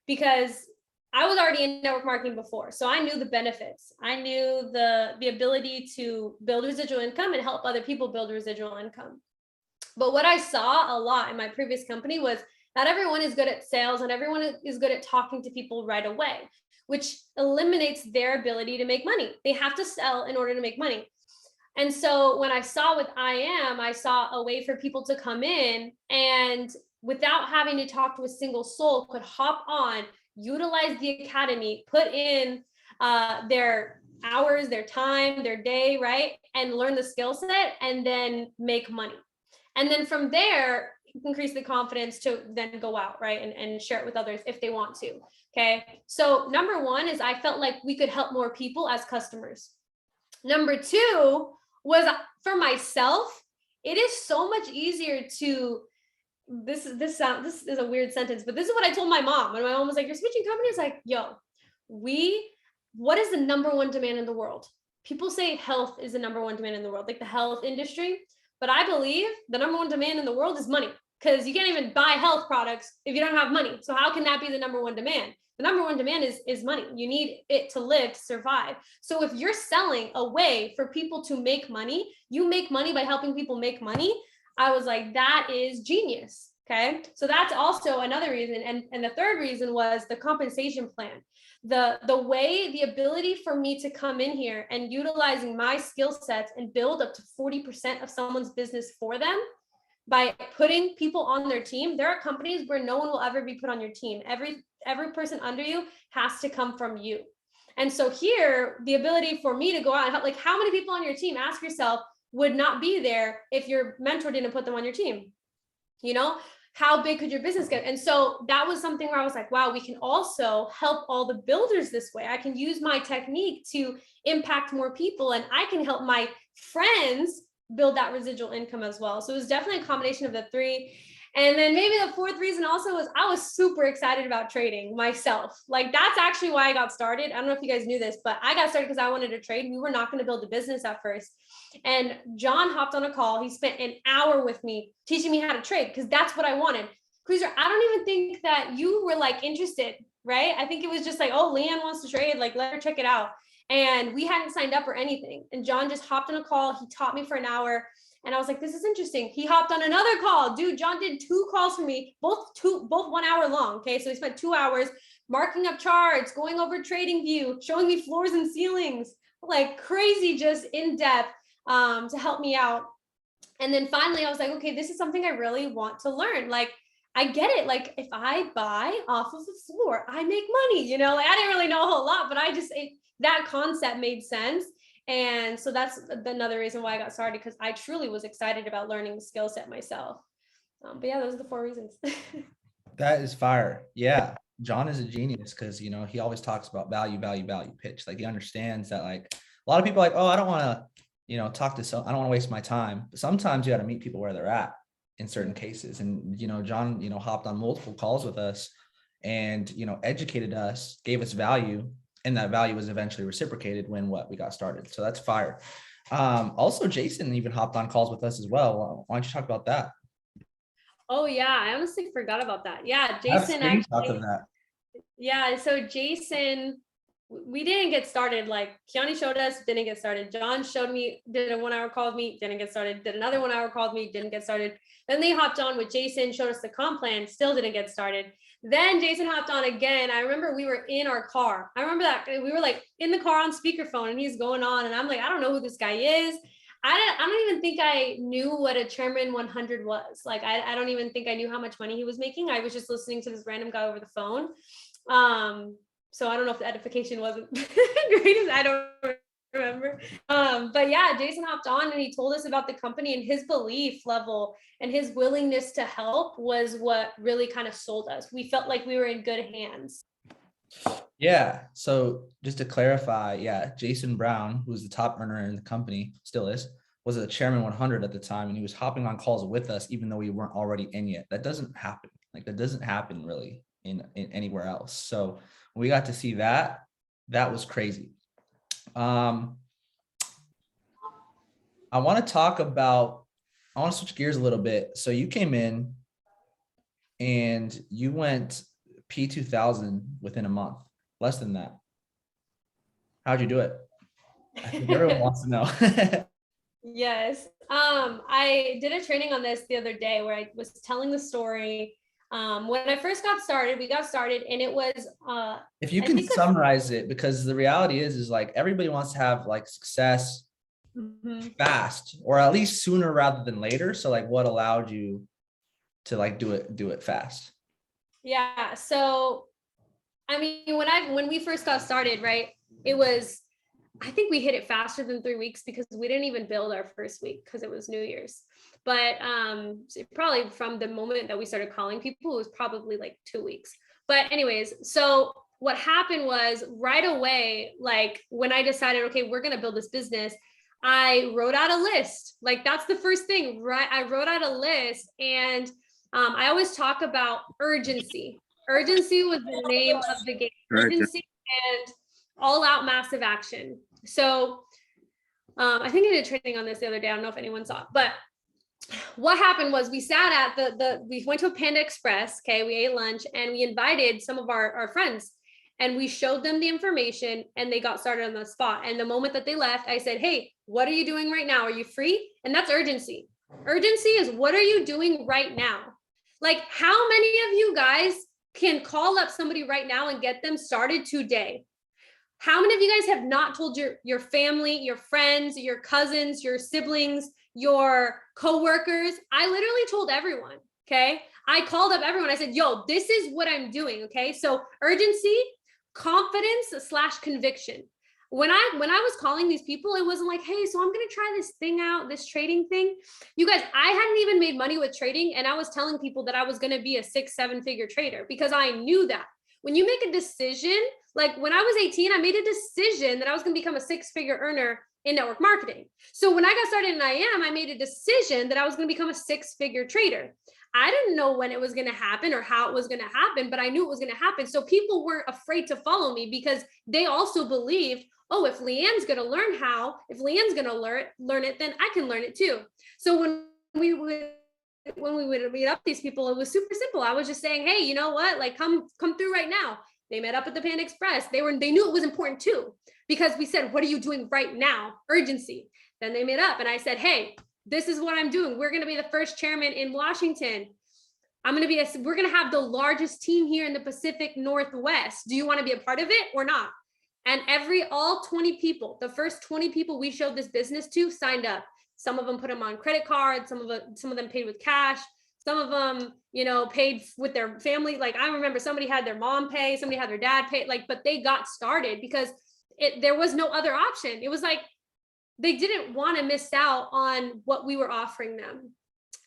Because I was already in network marketing before, so I knew the benefits. I knew the ability to build residual income and help other people build residual income. But what I saw a lot in my previous company was not everyone is good at sales and everyone is good at talking to people right away, which eliminates their ability to make money. They have to sell in order to make money. And so when I saw with IM, I saw a way for people to come in and without having to talk to a single soul could hop on, utilize the academy, put in their hours, their time, their day, right? And learn the skill set and then make money. And then from there, increase the confidence to then go out, right? And share it with others if they want to. Okay. So number one is I felt like we could help more people as customers. Number two was for myself, it is so much easier to, this is a weird sentence, but this is what I told my mom. When my mom was like, you're switching companies, like, yo, what is the number one demand in the world? People say health is the number one demand in the world, like the health industry. But I believe the number one demand in the world is money, because you can't even buy health products if you don't have money. So how can that be the number one demand? The number one demand is money. You need it to live, to survive. So if you're selling a way for people to make money, you make money by helping people make money. I was like, that is genius. Okay. So that's also another reason. And the third reason was the compensation plan. The ability for me to come in here and utilizing my skill sets and build up to 40% of someone's business for them by putting people on their team. There are companies where no one will ever be put on your team. Every person under you has to come from you. And so here, the ability for me to go out and help, like how many people on your team, ask yourself, would not be there if your mentor didn't put them on your team? You know, how big could your business get? And so that was something where I was like, wow, we can also help all the builders this way. I can use my technique to impact more people and I can help my friends build that residual income as well. So it was definitely a combination of the three. And then maybe the fourth reason also was I was super excited about trading myself. Like that's actually why I got started. I don't know if you guys knew this, but I got started because I wanted to trade. We were not going to build a business at first. And John hopped on a call. He spent an hour with me teaching me how to trade because that's what I wanted. Cruiser, I don't even think that you were like interested, right? I think it was just like, oh, Leann wants to trade. Like, let her check it out. And we hadn't signed up or anything. And John just hopped on a call. He taught me for an hour. And I was like, this is interesting. He hopped on another call. Dude, John did 2 calls for me, both 1 hour long. Okay. So he spent 2 hours marking up charts, going over trading view, showing me floors and ceilings, like crazy, just in depth to help me out. And then finally I was like, okay, this is something I really want to learn. Like I get it. Like if I buy off of the floor, I make money, you know, like I didn't really know a whole lot, but that concept made sense. And so that's another reason why I got started, because I truly was excited about learning the skill set myself. But yeah, those are the 4 reasons. That is fire. Yeah. John is a genius because, you know, he always talks about value, value, value pitch. Like he understands that like a lot of people are like, oh, I don't want to, you know, talk to some, I don't want to waste my time. But sometimes you got to meet people where they're at in certain cases. And, you know, John, you know, hopped on multiple calls with us and, you know, educated us, gave us value. And that value was eventually reciprocated when we got started. So that's fire. Also, Jason even hopped on calls with us as well. Why don't you talk about that? Oh yeah, I honestly forgot about that. Yeah, I have Jason screenshots actually. of that. Yeah, so Jason, we didn't get started. Like Kiani showed us, didn't get started. John showed me, did a 1 hour call with me, didn't get started. Did another 1 hour call with me, didn't get started. Then they hopped on with Jason, showed us the comp plan, still didn't get started. Then Jason hopped on again. I remember we were in our car. I remember that we were like in the car on speakerphone and he's going on and I'm like, I don't know who this guy is. I don't even think I knew what a Chairman 100 was. Like, I don't even think I knew how much money he was making. I was just listening to this random guy over the phone. So I don't know if the edification wasn't great. I don't remember. But yeah, Jason hopped on and he told us about the company, and his belief level and his willingness to help was what really kind of sold us. We felt like we were in good hands. Yeah. So just to clarify, yeah, Jason Brown, who's the top earner in the company, still is, was a Chairman 100 at the time, and he was hopping on calls with us, even though we weren't already in yet. That doesn't happen. Like that doesn't happen really in anywhere else. So when we got to see that, that was crazy. I want to talk about, I want to switch gears a little bit. So you came in and you went P2000 within a month, less than that. How'd you do it? I think everyone wants to know. Yes. I did a training on this the other day where I was telling the story. When I first got started, we got started and it was, if you can summarize it, because the reality is like everybody wants to have like success fast, or at least sooner rather than later. So like what allowed you to like do it fast? Yeah. So, I mean, when we first got started, right, it was, I think we hit it faster than 3 weeks because we didn't even build our first week because it was New Year's. But so probably from the moment that we started calling people, it was probably like 2 weeks. But anyways, so what happened was right away, like when I decided, okay, we're going to build this business, I wrote out a list. Like that's the first thing, right? I wrote out a list, and I always talk about urgency. Urgency was the name of the game. Urgency and all out massive action. So I think I did training on this the other day. I don't know if anyone saw it, but what happened was we sat at we went to a Panda Express. Okay. We ate lunch and we invited some of our friends and we showed them the information and they got started on the spot. And the moment that they left, I said, hey, what are you doing right now? Are you free? And that's urgency. Urgency is what are you doing right now? Like how many of you guys can call up somebody right now and get them started today? How many of you guys have not told your family, your friends, your cousins, your siblings, your coworkers? I literally told everyone, okay? I called up everyone. I said, yo, this is what I'm doing, okay? So urgency, confidence / conviction. When I was calling these people, it wasn't like, hey, so I'm going to try this thing out, this trading thing. You guys, I hadn't even made money with trading, and I was telling people that I was going to be a 6-7 figure trader because I knew that. When you make a decision, like when I was 18, I made a decision that I was going to become a 6-figure earner in network marketing. So when I got started in IM, I made a decision that I was going to become a 6-figure trader. I didn't know when it was going to happen or how it was going to happen, but I knew it was going to happen. So people weren't afraid to follow me because they also believed, oh, if Leann's going to learn how, if Leann's going to learn it, then I can learn it too. So when we would meet up these people, it was super simple. I was just saying, hey, you know what? Like come through right now. They met up at the Panda Express. They knew it was important too, because we said, what are you doing right now? Urgency. Then they met up and I said, hey, this is what I'm doing. We're going to be the first chairman in Washington. we're going to have the largest team here in the Pacific Northwest. Do you want to be a part of it or not? And all 20 people, the first 20 people we showed this business to signed up. Some of them put them on credit cards. Some of them paid with cash. Some of them, you know, paid with their family. Like I remember somebody had their mom pay, somebody had their dad pay, like, but they got started because there was no other option. It was like they didn't want to miss out on what we were offering them.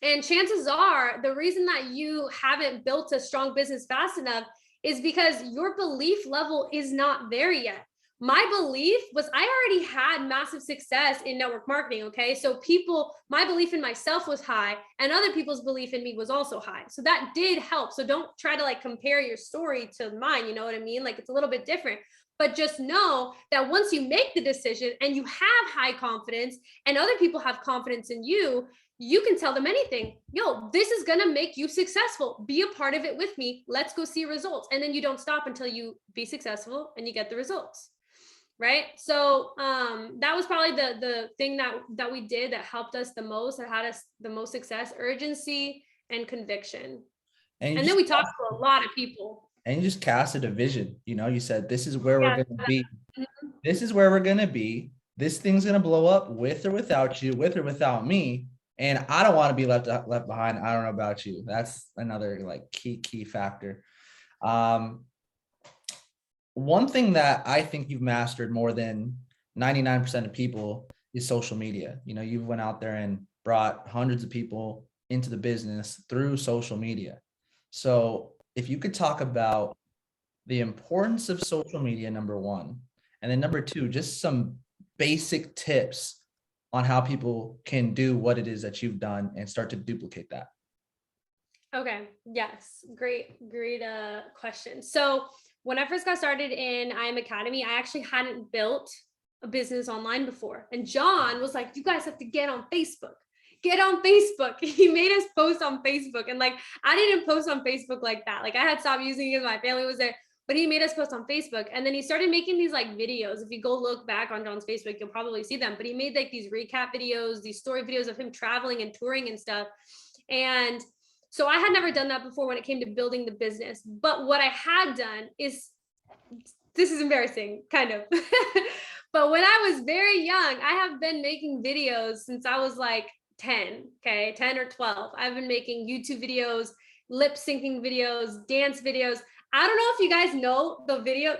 And chances are the reason that you haven't built a strong business fast enough is because your belief level is not there yet. My belief was I already had massive success in network marketing. Okay. So my belief in myself was high and other people's belief in me was also high. So that did help. So don't try to like compare your story to mine. You know what I mean? Like it's a little bit different. But just know that once you make the decision and you have high confidence and other people have confidence in you, you can tell them anything. Yo, this is going to make you successful. Be a part of it with me. Let's go see results. And then you don't stop until you be successful and you get the results. Right. So that was probably the thing that we did that helped us the most, that had us the most success: urgency and conviction. And then we talked to a lot of people. And you just casted a vision. You know, you said, this is where we're going to be. Mm-hmm. This is where we're going to be. This thing's going to blow up with or without you, with or without me. And I don't want to be left behind. I don't know about you. That's another like key factor. One thing that I think you've mastered more than 99% of people is social media. You know, you've went out there and brought hundreds of people into the business through social media. So if you could talk about the importance of social media, number one, and then number two, just some basic tips on how people can do what it is that you've done and start to duplicate that. Okay. Yes. Great question. So when I first got started in IM Academy, I actually hadn't built a business online before. And John was like, you guys have to get on Facebook. Get on Facebook. He made us post on Facebook. And like, I didn't post on Facebook like that. Like I had stopped using it. My family was there, but he made us post on Facebook. And then he started making these like videos. If you go look back on John's Facebook, you'll probably see them, but he made like these recap videos, these story videos of him traveling and touring and stuff. And so I had never done that before when it came to building the business. But what I had done is, this is embarrassing, kind of. But when I was very young, I have been making videos since I was like 10, okay, 10 or 12. I've been making YouTube videos, lip syncing videos, dance videos. I don't know if you guys know the video.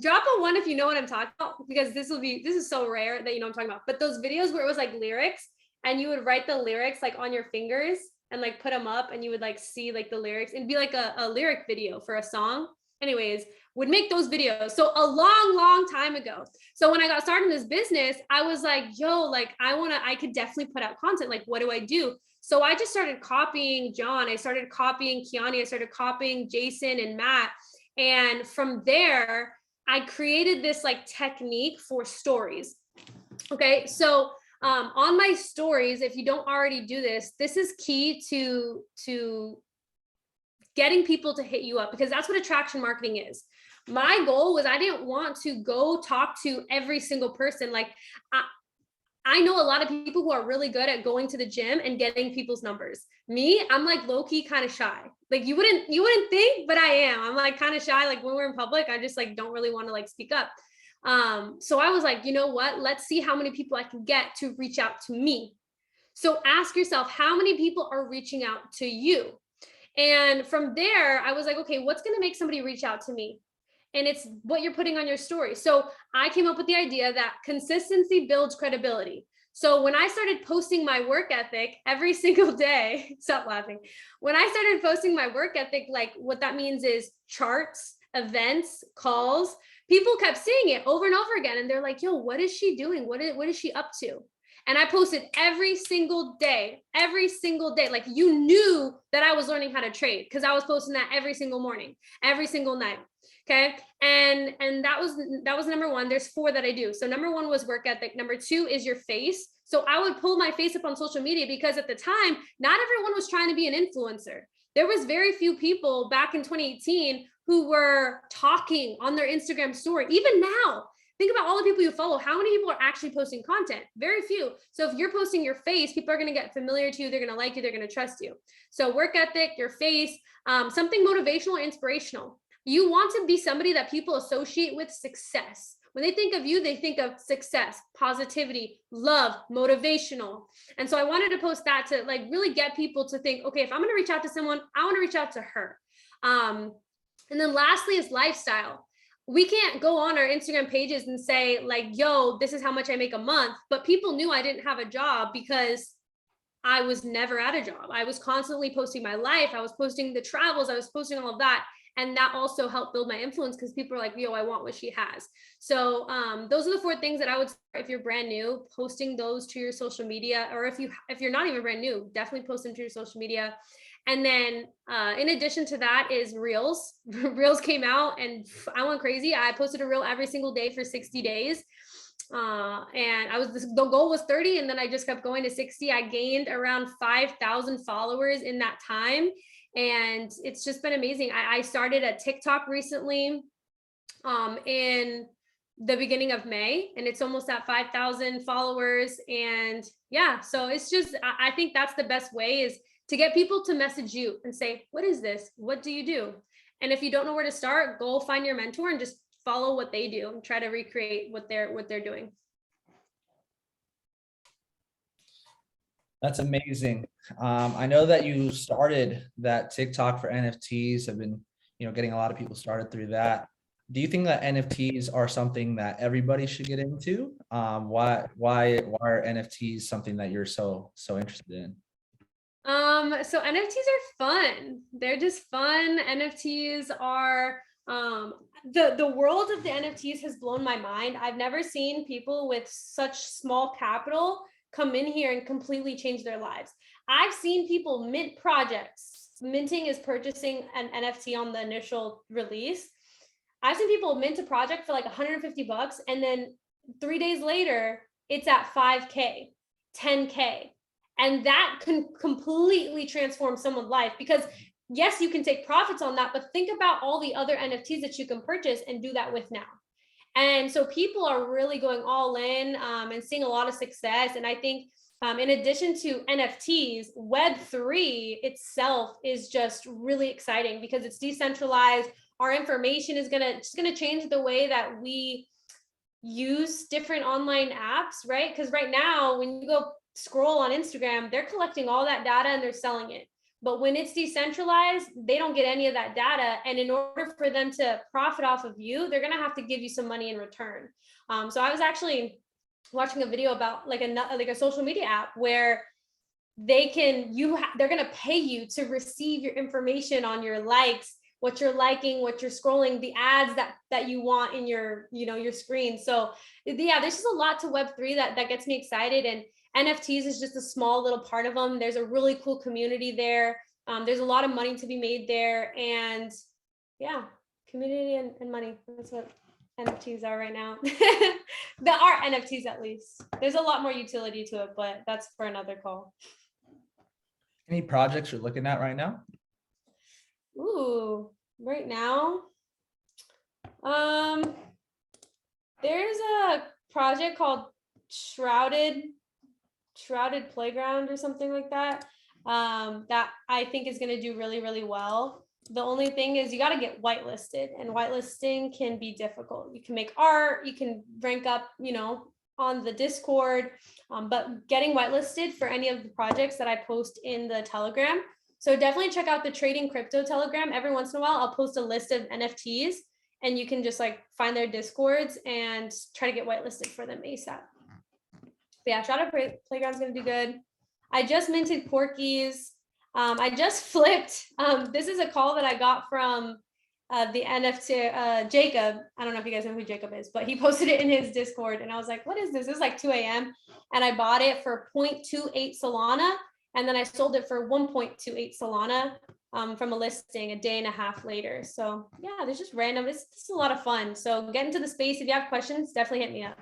Drop a 1 if you know what I'm talking about, because this is so rare that you know what I'm talking about. But those videos where it was like lyrics and you would write the lyrics like on your fingers and like put them up and you would like see like the lyrics. It'd be like a lyric video for a song. Anyways, would make those videos. So a long time ago. So when I got started in this business, I was like, yo, like I could definitely put out content. Like, what do I do? So I just started copying John. I started copying Kiani. I started copying Jason and Matt. And from there, I created this like technique for stories. Okay. So on my stories, if you don't already do this, this is key to getting people to hit you up, because that's what attraction marketing is. My goal was I didn't want to go talk to every single person. Like I know a lot of people who are really good at going to the gym and getting people's numbers. Me, I'm like low-key kind of shy. Like you wouldn't think, but I am. I'm like kind of shy. Like when we're in public, I just like don't really want to like speak up. So I was like, you know what? Let's see how many people I can get to reach out to me. So ask yourself, how many people are reaching out to you? And from there, I was like, okay, what's going to make somebody reach out to me? And it's what you're putting on your story. So I came up with the idea that consistency builds credibility. So when I started posting my work ethic every single day, stop laughing. When I started posting my work ethic, like what that means is charts, events, calls, people kept seeing it over and over again. And they're like, yo, what is she doing? What is she up to? And I posted every single day. Like you knew that I was learning how to trade because I was posting that every single morning, every single night. Okay. And that was number one. There's 4 that I do. So number 1 was work ethic. Number 2 is your face. So I would pull my face up on social media because at the time, not everyone was trying to be an influencer. There was very few people back in 2018 who were talking on their Instagram story. Even now, think about all the people you follow. How many people are actually posting content? Very few. So if you're posting your face, people are going to get familiar to you. They're going to like you. They're going to trust you. So work ethic, your face, something motivational or inspirational. You want to be somebody that people associate with success, When they think of you, they think of success, positivity, love, motivational. And so I wanted to post that to like really get people to think, okay, if I'm going to reach out to someone, I want to reach out to her. And then lastly is lifestyle. We can't go on our Instagram pages and say like, yo, this is how much I make a month. But people knew I didn't have a job because I was never at a job. I was constantly posting my life. I was posting the travels. I was posting all of that. And that also helped build my influence because people are like, yo, I want what she has. So those are the 4 things that I would, if you're brand new, posting those to your social media, or if you're not even brand new, definitely post them to your social media. And then in addition to that is Reels. Reels came out and I went crazy. I posted a Reel every single day for 60 days. And the goal was 30, and then I just kept going to 60. I gained around 5,000 followers in that time. And it's just been amazing. I started a TikTok recently in the beginning of May, and it's almost at 5,000 followers. And yeah, so it's just, I think that's the best way, is to get people to message you and say, what is this? What do you do? And if you don't know where to start, go find your mentor and just follow what they do and try to recreate what they're doing. That's amazing. I know that you started that TikTok for NFTs, have been, getting a lot of people started through that. Do you think that NFTs are something that everybody should get into? Why are NFTs something that you're so interested in? So NFTs are fun. They're just fun. NFTs are the world of the NFTs has blown my mind. I've never seen people with such small capital come in here and completely change their lives. I've seen people mint projects. Minting is purchasing an NFT on the initial release. I've seen people mint a project for like $150, and then 3 days later, it's at 5K, 10K. And that can completely transform someone's life, because yes, you can take profits on that, but think about all the other NFTs that you can purchase and do that with now. And so people are really going all in and seeing a lot of success. And I think in addition to NFTs, Web3 itself is just really exciting because it's decentralized. Our information is just gonna change the way that we use different online apps, right? Because right now, when you go scroll on Instagram, they're collecting all that data and they're selling it. But when it's decentralized, they don't get any of that data. And in order for them to profit off of you, they're going to have to give you some money in return. So I was actually watching a video about like a social media app where they're going to pay you to receive your information on your likes, what you're liking, what you're scrolling, the ads that you want in your, your screen. So yeah, there's just a lot to Web3 that gets me excited. And NFTs is just a small little part of them. There's a really cool community there. There's a lot of money to be made there. And yeah, community and money. That's what NFTs are right now. There are NFTs, at least. There's a lot more utility to it, but that's for another call. Any projects you're looking at right now? Ooh, right now, there's a project called Shrouded Playground or something like that, that I think is going to do really, really well. The only thing is you got to get whitelisted, and whitelisting can be difficult. You can make art, you can rank up, on the Discord, but getting whitelisted for any of the projects that I post in the Telegram. So definitely check out the Trading Crypto Telegram. Every once in a while, I'll post a list of NFTs, and you can just like find their Discords and try to get whitelisted for them ASAP. But yeah, Shadow Playground's gonna do good. I just minted Porkies. I just flipped. This is a call that I got from the NFT, Jacob. I don't know if you guys know who Jacob is, but he posted it in his Discord, and I was like, what is this? It was like 2 a.m. and I bought it for 0.28 Solana, and then I sold it for 1.28 Solana from a listing a day and a half later. So yeah, there's just random. It's just a lot of fun. So get into the space. If you have questions, definitely hit me up.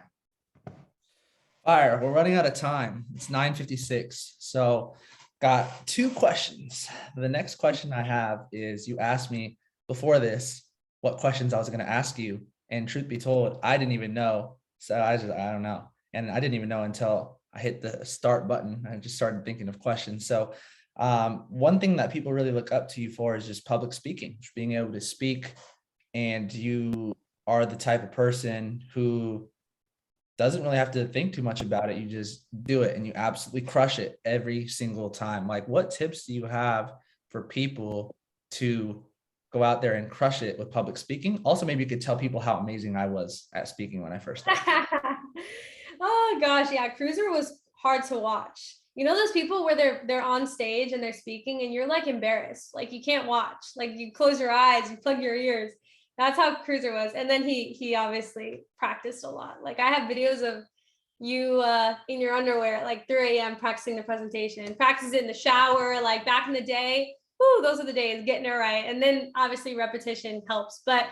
All right, we're running out of time. It's 9:56. So got 2 questions. The next question I have is, you asked me before this what questions I was going to ask you. And truth be told, I didn't even know. So I don't know. And I didn't even know until I hit the start button. I just started thinking of questions. So one thing that people really look up to you for is just public speaking, just being able to speak. And you are the type of person who doesn't really have to think too much about it. You just do it and you absolutely crush it every single time. Like, what tips do you have for people to go out there and crush it with public speaking? Also, maybe you could tell people how amazing I was at speaking when I first started. Oh gosh, yeah, Cruiser was hard to watch. You know those people where they're on stage and they're speaking and you're like embarrassed, like you can't watch, like you close your eyes, you plug your ears. That's how Cruiser was. And then he obviously practiced a lot. Like I have videos of you in your underwear at like 3 a.m. practicing the presentation, practice it in the shower, like back in the day. Whoo, those are the days, getting it right. And then obviously repetition helps. But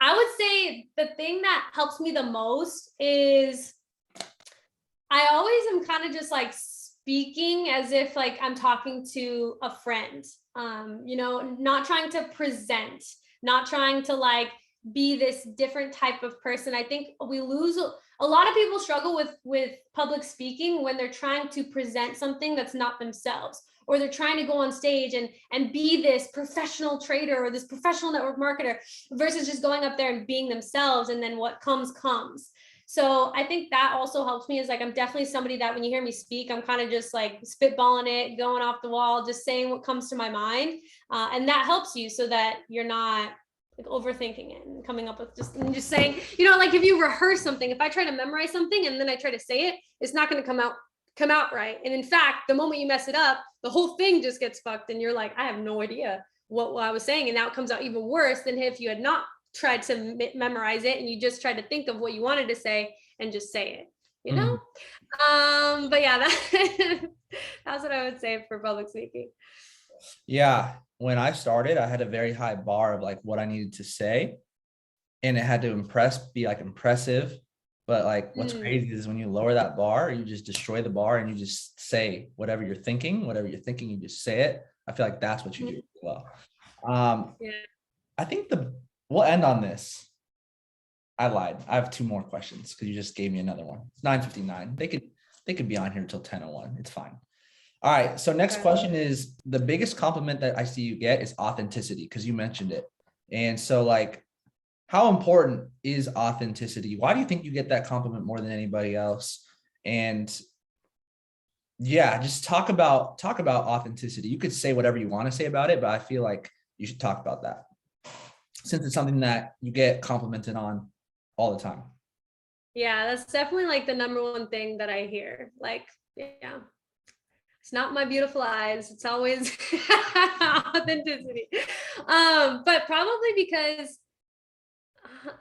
I would say the thing that helps me the most is I always am kind of just like speaking as if like I'm talking to a friend, you know, not trying to present, not trying to like be this different type of person. I think we lose a lot of people struggle with public speaking when they're trying to present something that's not themselves, or they're trying to go on stage and be this professional trader or this professional network marketer versus just going up there and being themselves, and then what comes. So I think that also helps me, is like, I'm definitely somebody that when you hear me speak, I'm kind of just like spitballing it, going off the wall, just saying what comes to my mind. And that helps you so that you're not like overthinking it and coming up with just saying, you know, like if you rehearse something, if I try to memorize something and then I try to say it, it's not going to come out right. And in fact, the moment you mess it up, the whole thing just gets fucked. And you're like, I have no idea what I was saying. And now it comes out even worse than if you had not tried to memorize it and you just tried to think of what you wanted to say and just say it, you know? But yeah, that's what I would say for public speaking. Yeah. When I started, I had a very high bar of like what I needed to say, and it had to be like impressive. But like what's crazy is when you lower that bar, you just destroy the bar and you just say whatever you're thinking, you just say it. I feel like that's what you do well. Yeah. I think we'll end on this. I lied. I have two more questions because you just gave me another one. It's 9:59. They could be on here until 10:01. It's fine. All right. So next question is, the biggest compliment that I see you get is authenticity, because you mentioned it. And so like, how important is authenticity? Why do you think you get that compliment more than anybody else? And yeah, just talk about authenticity. You could say whatever you want to say about it, but I feel like you should talk about that, since it's something that you get complimented on all the time. Yeah, that's definitely like the number one thing that I hear. Like, yeah, it's not my beautiful eyes. It's always authenticity. But probably because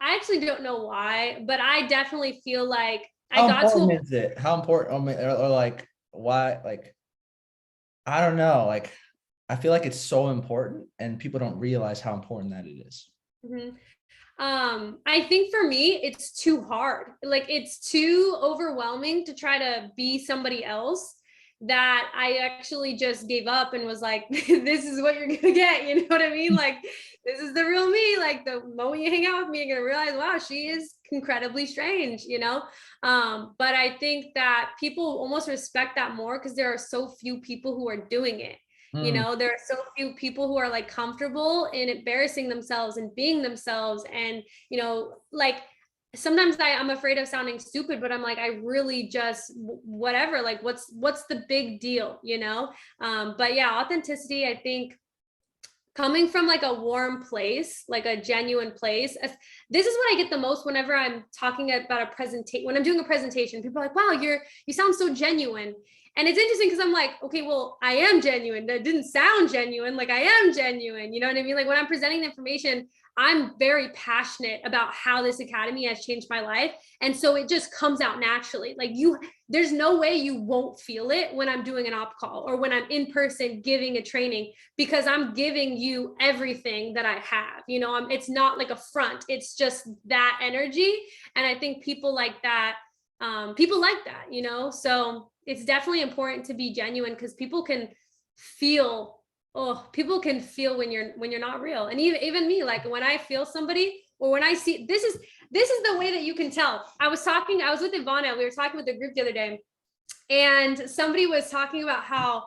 I actually don't know why, but I definitely feel like How important is it? How important, or like, why? Like, I don't know. Like, I feel like it's so important and people don't realize how important that it is. Mm-hmm. I think for me, it's too hard. Like it's too overwhelming to try to be somebody else, that I actually just gave up and was like, this is what you're gonna get. You know what I mean? Like, this is the real me. Like the moment you hang out with me, you're gonna realize, wow, she is incredibly strange, you know? But I think that people almost respect that more because there are so few people who are doing it. You know, there are so few people who are like comfortable in embarrassing themselves and being themselves. And, you know, like sometimes I'm afraid of sounding stupid, but I'm like, I really just whatever, like what's the big deal, you know? But yeah, authenticity, I think coming from like a warm place, like a genuine place. This is what I get the most whenever I'm talking about a presentation, when I'm doing a presentation, people are like, wow, you sound so genuine. And it's interesting because I'm like, okay, well, I am genuine. That didn't sound genuine. Like I am genuine. You know what I mean? Like when I'm presenting the information, I'm very passionate about how this academy has changed my life. And so it just comes out naturally. Like there's no way you won't feel it when I'm doing an op call or when I'm in person giving a training, because I'm giving you everything that I have. You know, it's not like a front. It's just that energy. And I think people like that, you know? So it's definitely important to be genuine because people can feel when you're not real. And even me, like when I feel somebody or when I see, this is the way that you can tell. I was with Ivana, we were talking with the group the other day, and somebody was talking about how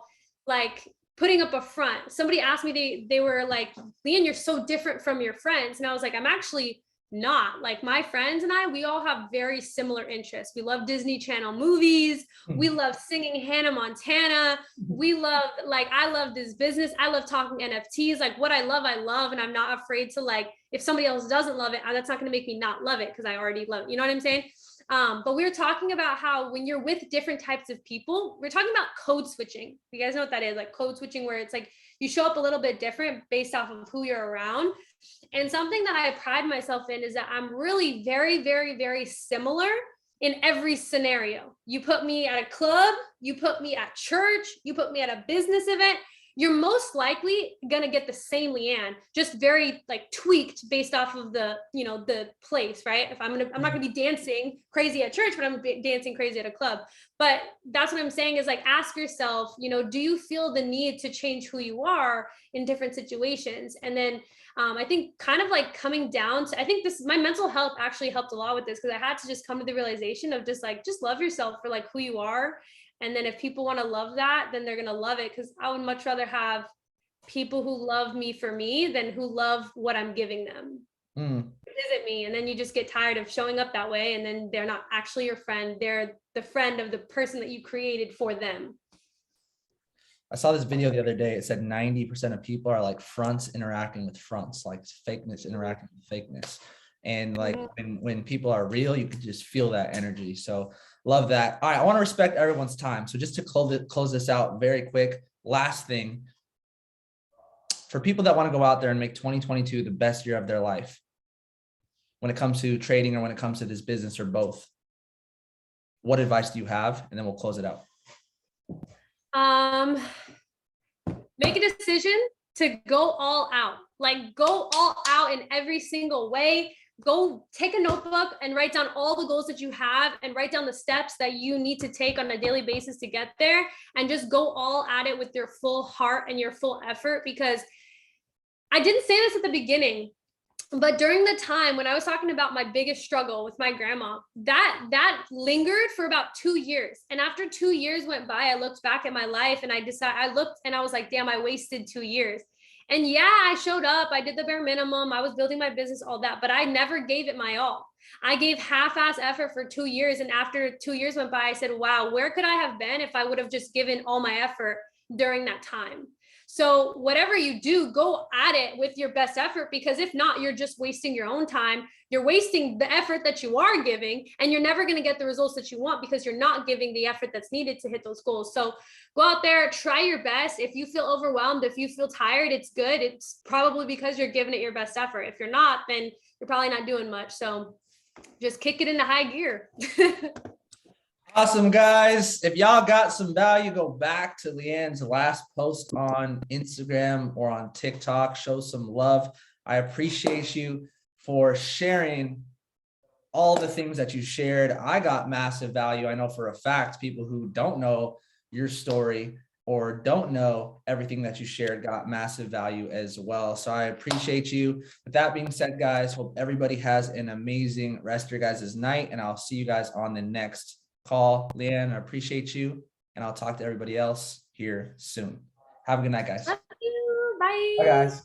like putting up a front. Somebody asked me, they were like, Leann, you're so different from your friends. And I was like, I'm actually not. Like my friends and I, we all have very similar interests. We love Disney Channel movies. We love singing Hannah Montana. We love, like, I love this business. I love talking NFTs. Like what I love. And I'm not afraid to, like, if somebody else doesn't love it, that's not going to make me not love it because I already love it. You know what I'm saying? But we were talking about how when you're with different types of people, we're talking about code switching. You guys know what that is? Like code switching, where it's like you show up a little bit different based off of who you're around. And something that I pride myself in is that I'm really very, very, very similar in every scenario. You put me at a club, you put me at church, you put me at a business event, you're most likely gonna get the same Leann, just very like tweaked based off of the, you know, the place, right? If I'm not gonna be dancing crazy at church, but I'm dancing crazy at a club. But that's what I'm saying is, like, ask yourself, you know, do you feel the need to change who you are in different situations? And then I think kind of like coming down to, I think this, my mental health actually helped a lot with this, because I had to just come to the realization of just like, just love yourself for like who you are. And then if people want to love that, then they're going to love it. Because I would much rather have people who love me for me than who love what I'm giving them. Visit me. And then you just get tired of showing up that way. And then they're not actually your friend. They're the friend of the person that you created for them. I saw this video the other day. It said 90% of people are like fronts interacting with fronts, like fakeness interacting with fakeness. And like when people are real, you can just feel that energy. So love that. All right, I want to respect everyone's time. So just to close this out very quick, last thing, for people that want to go out there and make 2022 the best year of their life, when it comes to trading or when it comes to this business or both, what advice do you have? And then we'll close it out. Make a decision to go all out, like go all out in every single way. Go take a notebook and write down all the goals that you have and write down the steps that you need to take on a daily basis to get there, and just go all at it with your full heart and your full effort. Because I didn't say this at the beginning, but during the time when I was talking about my biggest struggle with my grandma, that lingered for about 2 years. And after 2 years went by, I looked back at my life and I looked and I was like, damn, I wasted 2 years. And yeah, I showed up, I did the bare minimum, I was building my business, all that, but I never gave it my all. I gave half-ass effort for 2 years. And after 2 years went by, I said, wow, where could I have been if I would have just given all my effort during that time? So whatever you do, go at it with your best effort, because if not, you're just wasting your own time. You're wasting the effort that you are giving, and you're never going to get the results that you want because you're not giving the effort that's needed to hit those goals. So go out there, try your best. If you feel overwhelmed, if you feel tired, it's good. It's probably because you're giving it your best effort. If you're not, then you're probably not doing much. So just kick it into high gear. Awesome, guys. If y'all got some value, go back to Leann's last post on Instagram or on TikTok. Show some love. I appreciate you for sharing all the things that you shared. I got massive value. I know for a fact people who don't know your story or don't know everything that you shared got massive value as well. So I appreciate you. With that being said, guys, hope everybody has an amazing rest of your guys' night, and I'll see you guys on the next call. Leann, I appreciate you, and I'll talk to everybody else here soon. Have a good night, guys. Love you. Bye. Bye, guys.